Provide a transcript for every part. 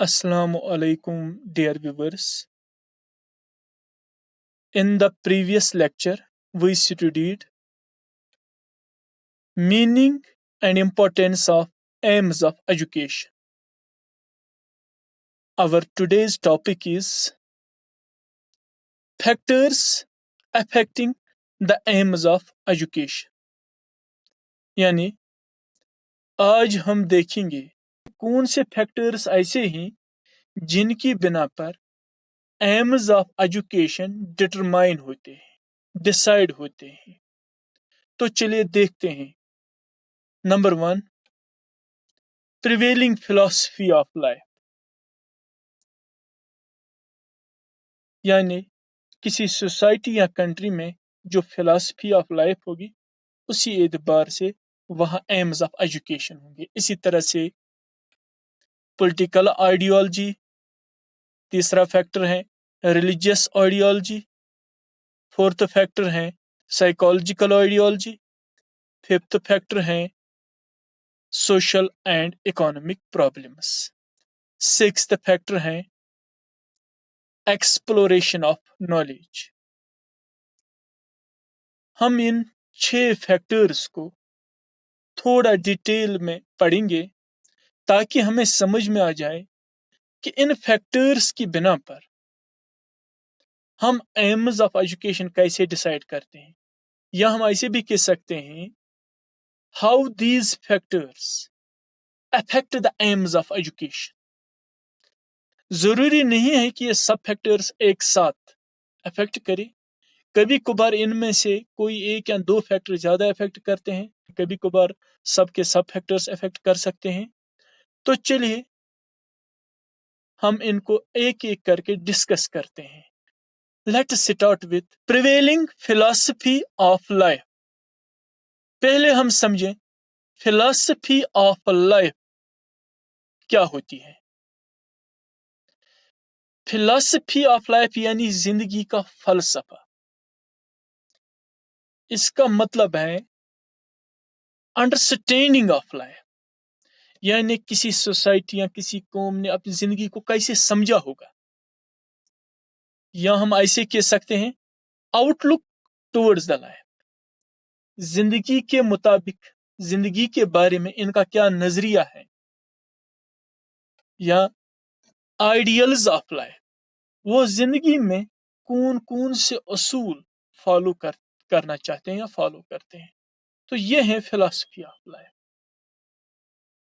Assalamu alaikum, dear viewers. In the previous lecture, we studied meaning and importance of aims of education. Our today's topic is factors affecting the aims of education. यानी आज हम देखेंगे कौन से factors ऐसे हैं जिनकी बिना पर एम्स ऑफ एजुकेशन डिटरमाइन होते हैं, डिसाइड होते हैं। तो चलिए देखते हैं। Number 1, prevailing philosophy of life, यानी किसी सोसाइटी या कंट्री में जो फिलॉसफी ऑफ लाइफ होगी उसी एतबार से वहाँ एम्स ऑफ एजुकेशन होंगे। इसी तरह से पॉलिटिकल आइडियोलॉजी, तीसरा फैक्टर है रिलीजियस आइडियोलॉजी, फोर्थ फैक्टर है साइकोलॉजिकल आइडियोलॉजी, फिफ्थ फैक्टर है social and economic problems, sixth factor है एक्सप्लोरेशन ऑफ नॉलेज। हम इन 6 फैक्टर्स को थोड़ा डिटेल में पढ़ेंगे ताकि हमें समझ में आ जाए कि इन फैक्टर्स की बिना पर हम एम्स ऑफ एजुकेशन कैसे डिसाइड करते हैं, या हम ऐसे भी कह सकते हैं how these factors affect the AIIMS of education. जरूरी नहीं है कि ये सब फैक्टर्स एक साथ अफेक्ट करें, कभी कभार इनमें से कोई एक या दो फैक्टर ज्यादा अफेक्ट करते हैं, कभी कभार सबके सब फैक्टर्स अफेक्ट कर सकते हैं। तो चलिए हम इनको एक एक करके डिस्कस करते हैं। Let's start with prevailing philosophy of life. पहले हम समझें फिलॉसफी ऑफ लाइफ क्या होती है। फिलॉसफी ऑफ लाइफ यानी जिंदगी का फलसफा। इसका मतलब है अंडरस्टैंडिंग ऑफ लाइफ, यानी किसी सोसाइटी या किसी कौम ने अपनी जिंदगी को कैसे समझा होगा, या हम ऐसे कह सकते हैं आउटलुक टुवर्ड्स द लाइफ। जिंदगी के मुताबिक, जिंदगी के बारे में इनका क्या नजरिया है, या आइडियल्स ऑफ लाइफ, वो जिंदगी में कौन कौन से असूल फॉलो करना चाहते हैं या फॉलो करते हैं। तो ये है फिलॉसफी ऑफ लाइफ।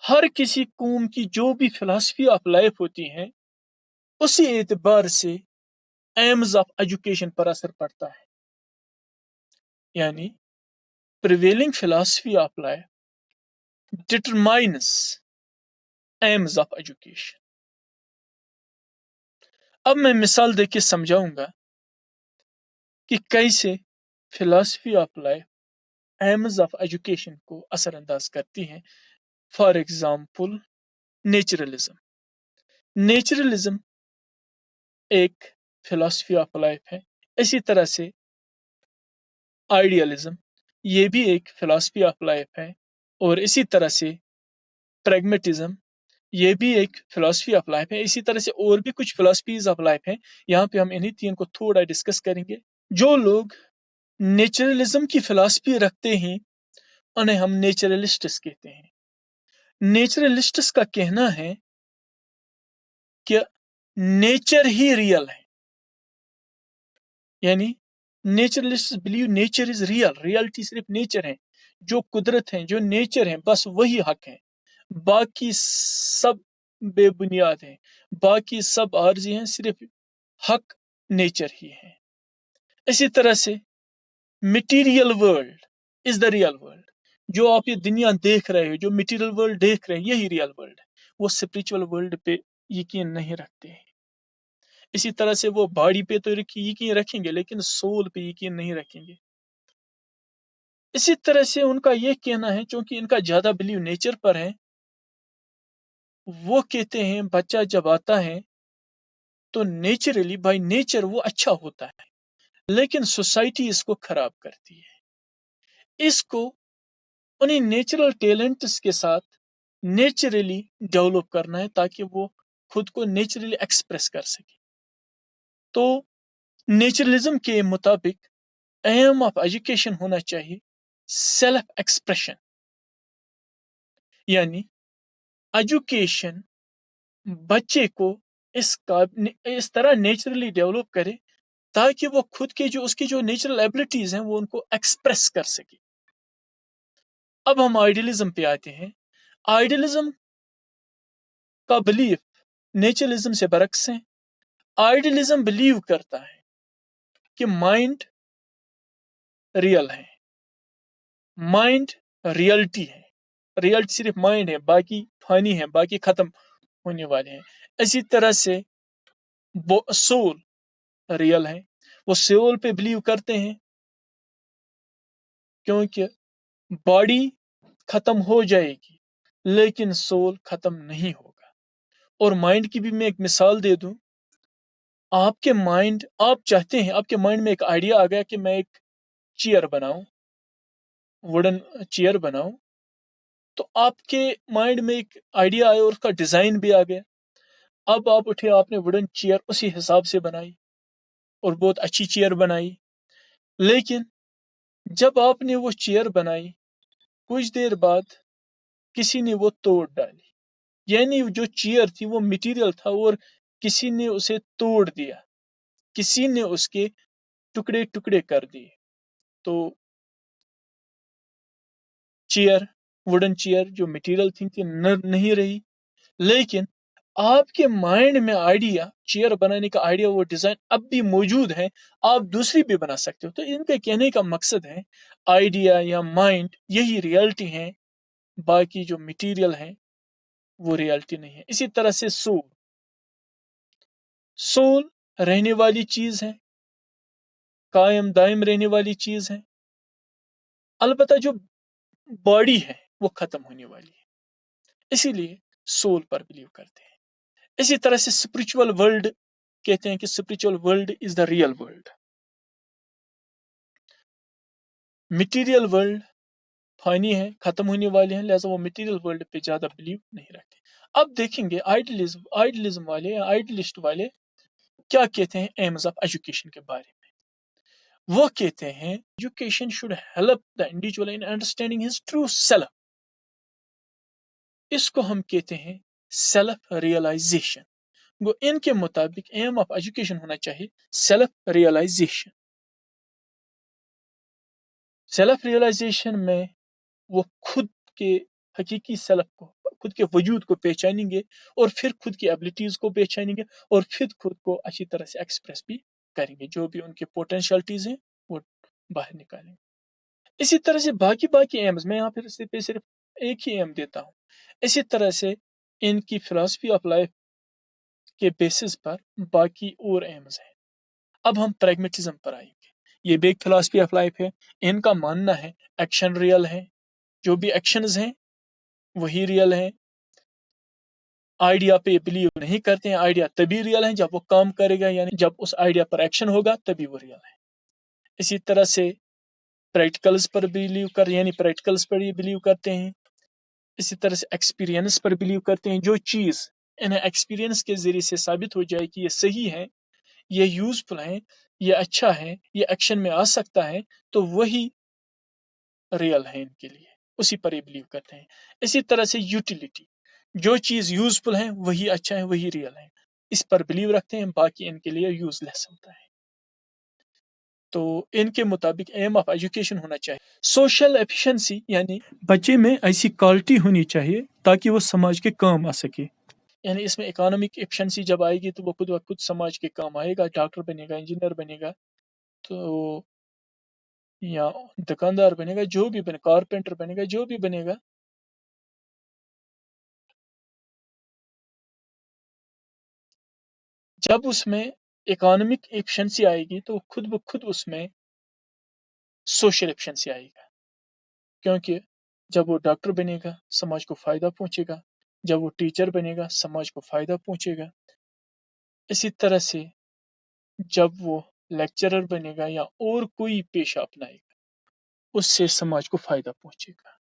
हर किसी कौम की जो भी फिलॉसफी ऑफ लाइफ होती है उसी एतबार से एम्स ऑफ एजुकेशन पर असर पड़ता है। यानी prevailing philosophy of life determines AIIMS of education. अब मैं मिसाल देके समझाऊंगा कि कैसे philosophy of life AIIMS of education को असरअंदाज करती है। For example naturalism. नेचुरलिज्म एक फिलॉसफी ऑफ लाइफ है। इसी तरह से आइडियलिज्म ये भी एक फिलॉसफी ऑफ लाइफ है, और इसी तरह से प्रैग्मेटिज्म ये भी एक फिलॉसफी ऑफ लाइफ है। इसी तरह से और भी कुछ फिलॉसफीज ऑफ लाइफ हैं। यहाँ पे हम इन्हीं तीन को थोड़ा डिस्कस करेंगे। जो लोग नेचुरलिज्म की फिलॉसफी रखते हैं उन्हें हम नेचुरलिस्ट्स कहते हैं। नेचुरलिस्ट्स का कहना है कि नेचर ही रियल है, यानी naturalist believe nature is real, reality सिर्फ नेचर है, जो कुदरत है, जो नेचर है, बस वही हक है, बाकी सब बेबुनियाद है, बाकी सब आर्जी हैं, सिर्फ हक नेचर ही है। इसी तरह से material world is the real world. जो आप ये दुनिया देख रहे हो, जो मटेरियल वर्ल्ड देख रहे हैं, यही रियल वर्ल्ड है। वो स्पिरिचुअल वर्ल्ड पे यकीन नहीं रखते हैं। इसी तरह से वो बॉडी पे तो यकीन रखेंगे लेकिन सोल पे यकीन नहीं रखेंगे। इसी तरह से उनका ये कहना है, क्योंकि इनका ज्यादा बिलीव नेचर पर है, वो कहते हैं बच्चा जब आता है तो नेचुरली बाय नेचर वो अच्छा होता है, लेकिन सोसाइटी इसको खराब करती है। इसको उन्हें नेचुरल टैलेंट्स के साथ नेचुरली डेवलप करना है ताकि वो खुद को नेचुरली एक्सप्रेस कर सके। तो नेचुरलिज्म के मुताबिक एम ऑफ एजुकेशन होना चाहिए सेल्फ एक्सप्रेशन, यानी एजुकेशन बच्चे को इस तरह नेचुरली डेवलप करे ताकि वो खुद के जो उसकी जो नेचुरल एबिलिटीज हैं वो उनको एक्सप्रेस कर सके। अब हम आइडियलिज्म पे आते हैं। आइडियलिज्म का बिलीफ नेचुरलिज्म से बरक्स है। आइडियलिज्म बिलीव करता है कि माइंड रियल है, माइंड रियलिटी है, रियलिटी सिर्फ माइंड है, बाकी फानी है, बाकी खत्म होने वाले हैं। इसी तरह से वो सोल रियल है, वो सोल पे बिलीव करते हैं क्योंकि बॉडी खत्म हो जाएगी लेकिन सोल खत्म नहीं होगा। और माइंड की भी मैं एक मिसाल दे दूं, आपके माइंड, आप चाहते हैं, आपके माइंड में एक आइडिया आ गया कि मैं एक चेयर बनाऊं, वुडन चेयर बनाऊं, तो आपके माइंड में एक आइडिया आया और उसका डिजाइन भी आ गया। अब आप उठे, आपने वुडन चेयर उसी हिसाब से बनाई और बहुत अच्छी चेयर बनाई, लेकिन जब आपने वो चेयर बनाई कुछ देर बाद किसी ने वो तोड़ डाली, यानी जो चेयर थी वो मटेरियल था और किसी ने उसे तोड़ दिया, किसी ने उसके टुकड़े टुकड़े कर दिए। तो चेयर, वुडन चेयर जो मटेरियल थी नहीं रही, लेकिन आपके माइंड में आइडिया, चेयर बनाने का आइडिया, वो डिजाइन अब भी मौजूद है, आप दूसरी भी बना सकते हो। तो इनके कहने का मकसद है आइडिया या माइंड यही रियलिटी है, बाकी जो मटेरियल है वो रियलिटी नहीं है। इसी तरह से सोल, सोल रहने वाली चीज है, कायम दायम रहने वाली चीज है, अलबत्ता जो बॉडी है वो खत्म होने वाली है, इसीलिए सोल पर बिलीव करते हैं। इसी तरह से स्पिरिचुअल वर्ल्ड कहते हैं कि spiritual world is the real world, material world Fani है, खत्म होने वाले हैं, लिहाजा वो मटेरियल वर्ल्ड पे ज्यादा बिलीव नहीं रखते। अब देखेंगे आइडियलिज्म वाले या आइडियलिस्ट वाले क्या कहते हैं एम्स ऑफ एजुकेशन के बारे में। वो कहते हैं education should help the individual in understanding his true self. इसको हम कहते हैं सेल्फ रियलाइजेशन। वो इनके मुताबिक एम ऑफ एजुकेशन होना चाहिए सेल्फ रियलाइजेशन। सेल्फ रियलाइजेशन में वो खुद के हकीकी सेल्फ को, खुद के वजूद को पहचानेंगे और फिर खुद की एबिलिटीज को पहचानेंगे और फिर खुद को अच्छी तरह से एक्सप्रेस भी करेंगे, जो भी उनके पोटेंशियलिटीज हैं वो बाहर निकालेंगे। इसी तरह से बाकी बाकी एम्स, मैं यहाँ फिर सिर्फ एक ही एम देता हूँ। इसी तरह से इनकी फिलॉसफी ऑफ लाइफ के बेसिस पर बाकी और एम्स हैं। अब हम प्रैग्मेटिज्म पर आएंगे। ये भी एक फिलॉसफी ऑफ लाइफ है। इनका मानना है एक्शन रियल है, जो भी एक्शंस हैं वही रियल हैं। आइडिया पे बिलीव नहीं करते हैं, आइडिया तभी रियल है जब वो काम करेगा, यानी जब उस आइडिया पर एक्शन होगा तभी वो रियल है। इसी तरह से प्रैक्टिकल्स पर बिलीव कर, यानी प्रैक्टिकल्स पर ही बिलीव करते हैं। इसी तरह से एक्सपीरियंस पर बिलीव करते हैं, जो चीज़ इन्हें एक्सपीरियंस के जरिए से साबित हो जाए कि ये सही है, ये यूजफुल है, ये अच्छा है, ये एक्शन में आ सकता है, तो वही रियल है इनके लिए, उसी पर ये बिलीव करते हैं। इसी तरह से यूटिलिटी, जो चीज़ यूजफुल है वही अच्छा है, वही रियल है, इस पर बिलीव रखते हैं, बाकी इनके लिए यूजलेस होता है। तो इनके मुताबिक एम ऑफ एजुकेशन होना चाहिए सोशल एफिशिएंसी, यानी बच्चे में ऐसी क्वालिटी होनी चाहिए ताकि वो समाज के काम आ सके। यानी इसमें इकोनॉमिक एफिशिएंसी जब आएगी तो वो खुद ब खुद समाज के काम आएगा, डॉक्टर बनेगा, इंजीनियर बनेगा, तो या दुकानदार बनेगा, जो भी बने, कारपेंटर बनेगा, जो भी बनेगा। जब उसमें इकोनॉमिक एफिशिएंसी आएगी तो खुद ब खुद उसमें सोशल एफिशिएंसी आएगा, क्योंकि जब वो डॉक्टर बनेगा समाज को फायदा पहुंचेगा, जब वो टीचर बनेगा समाज को फायदा पहुंचेगा। इसी तरह से जब वो लेक्चरर बनेगा या और कोई पेशा अपनाएगा उससे समाज को फायदा पहुंचेगा।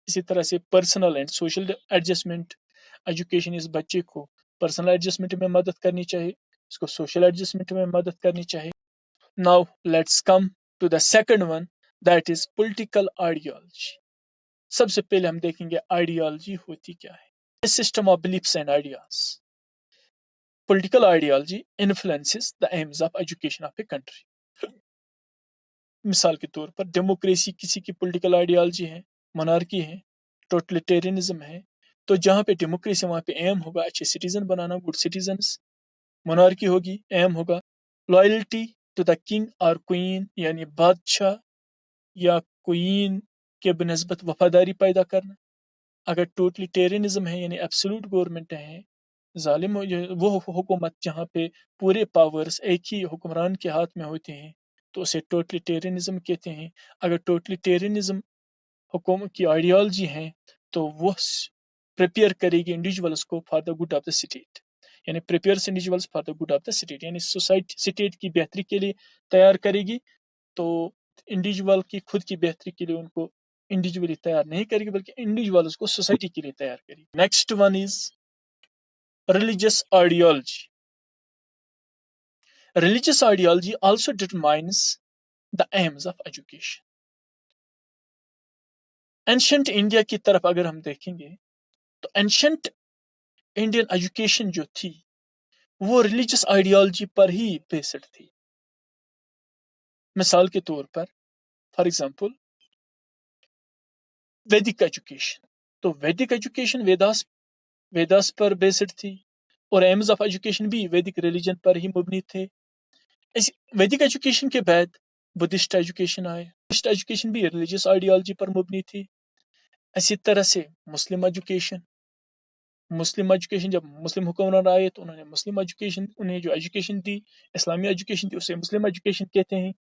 इसी तरह से personal and social adjustment education इस बच्चे को پرسنل ایڈجسٹمنٹ میں مدد کرنی چاہیے، اس کو سوشل ایڈجسٹمنٹ میں مدد کرنی چاہیے. Now let's come to the second one, that is political ideology. سب سے پہلے ہم دیکھیں گے آئیڈیالوجی ہوتی کیا ہے. System of beliefs and ideas. Political ideology influences the aims of education of a country. مثال کے طور پر ڈیموکریسی کسی کی پولیٹیکل آئیڈیالوجی ہے، monarchy ہے، ٹوٹلیٹیرینزم ہے. تو جہاں پہ ڈیموکریسی وہاں پہ ایم ہوگا اچھے سٹیزن بنانا، گڈ سٹیزنس. monarchy ہوگی، ایم ہوگا لائلٹی ٹو دا کنگ اور کوئین، یعنی بادشاہ یا کوئین کے بنسبت وفاداری پیدا کرنا. اگر ٹوٹلیٹیرینزم ہے یعنی ایبسولوٹ گورنمنٹ ہے، ظالم وہ حکومت جہاں پہ پورے پاورز ایک ہی حکمران کے ہاتھ میں ہوتے ہیں تو اسے ٹوٹلیٹیرینزم کہتے ہیں. اگر ٹوٹلیٹیرینزم حکومت کی آئیڈیالوجی ہے تو وہ پریپیئر کرے گی انڈیویجولس کو for the good of the state, یعنی prepares individuals for the good of the state, یعنی سوسائٹی اسٹیٹ کی بہتری کے لیے تیار کرے گی. تو انڈیویجول کی خود کی بہتری کے لیے ان کو انڈیویجولی تیار نہیں کرے گی بلکہ انڈیویجولس کو سوسائٹی کے لیے تیار کرے گی. Next one is religious ideology. Religious ideology also determines the aims of education. Ancient India کی طرف اگر ہم دیکھیں گے تو ancient Indian education جو تھی وہ religious ideology پر ہی بیسڈ تھی. مثال کے طور پر فار ایگزامپل ویدک ایجوکیشن، تو ویدک ایجوکیشن ویداس پر بیسڈ تھی اور ایمز آف ایجوکیشن بھی ویدک ریلیجن پر ہی مبنی تھے. ویدک ایجوکیشن کے بعد بدھسٹ ایجوکیشن آئے، بدھسٹ ایجوکیشن بھی ریلیجیس آئیڈیالوجی پر مبنی تھی. اسی طرح سے مسلم ایجوکیشن جب مسلم حکمران آئے تو انہوں نے مسلم ایجوکیشن، انہیں جو ایجوکیشن دی اسلامی ایجوکیشن دی اسے مسلم ایجوکیشن کہتے ہیں.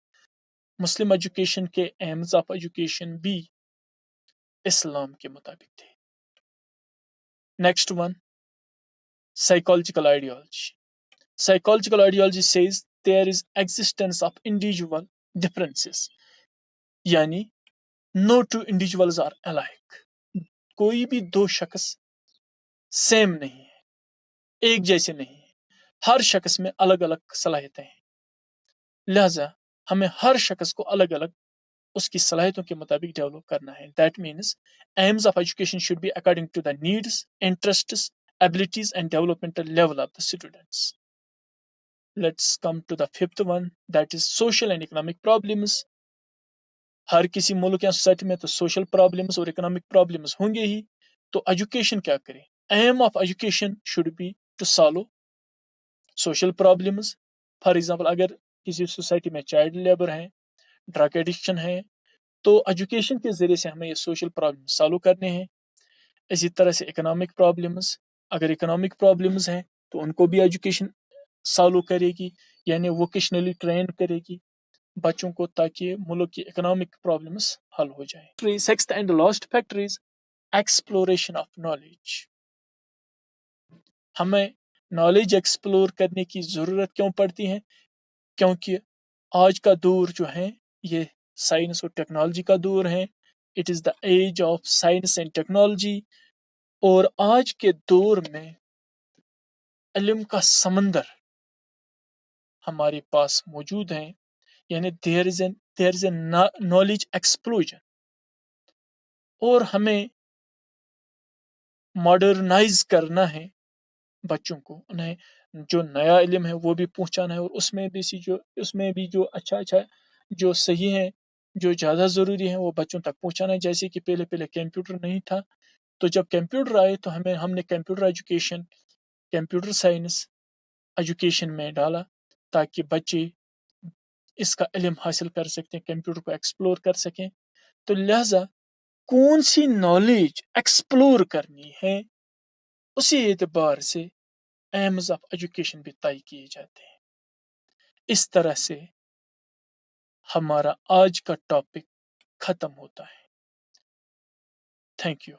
مسلم ایجوکیشن کے ایمز آف ایجوکیشن بھی اسلام کے مطابق تھے. Next one psychological ideology. Psychological ideology says there is existence of individual differences. یعنی no two individuals are alike. کوئی بھی دو شخص سیم نہیں ہے، ایک جیسے نہیں ہے. ہر شخص میں الگ الگ صلاحیتیں ہیں، لہذا ہمیں ہر شخص کو الگ الگ اس کی صلاحیتوں کے مطابق ڈیولپ کرنا ہے. That means aims of education should be according to the needs, interests, abilities and developmental level of the students. Let's come to the fifth one, that is social and economic problems. ہر کسی ملک یا society میں تو social problems اور economic problems ہوں گے ہی. تو education کیا کرے؟ Aim of education should be to solve social problems. For example اگر کسی سوسائٹی میں چائلڈ لیبر ہے، ڈرگ ایڈکشن ہے، تو ایجوکیشن کے ذریعے سے ہمیں یہ سوشل پرابلم سالو کرنے ہیں. اسی طرح سے اکنامک پرابلمس، اگر اکنامک پرابلمس ہیں تو ان کو بھی ایجوکیشن سالو کرے گی، یعنی ووکیشنلی ٹرین کرے گی بچوں کو تاکہ ملک کی اکنامک پرابلمس حل ہو جائیں. Sixth and last factor is exploration of knowledge. ہمیں نالج ایکسپلور کرنے کی ضرورت کیوں پڑتی ہے؟ کیونکہ آج کا دور جو ہے یہ سائنس اور ٹیکنالوجی کا دور ہے. It is the age of science and technology. اور آج کے دور میں علم کا سمندر ہمارے پاس موجود ہے، یعنی دیر از اے نالج ایکسپلوژن. اور ہمیں ماڈرنائز کرنا ہے بچوں کو، انہیں جو نیا علم ہے وہ بھی پہنچانا ہے، اور اس میں بھی جو اچھا جو صحیح ہے، جو زیادہ ضروری ہے وہ بچوں تک پہنچانا ہے. جیسے کہ پہلے کمپیوٹر نہیں تھا، تو جب کمپیوٹر آئے تو ہم نے computer education, computer science education میں ڈالا تاکہ بچے اس کا علم حاصل کر سکیں، کمپیوٹر کو ایکسپلور کر سکیں. تو لہذا کون سی نالج ایکسپلور کرنی ہے اسی اعتبار سے ایمز آف ایجوکیشن بھی طے کیے جاتے ہیں. اس طرح سے ہمارا آج کا ٹاپک ختم ہوتا ہے. Thank you.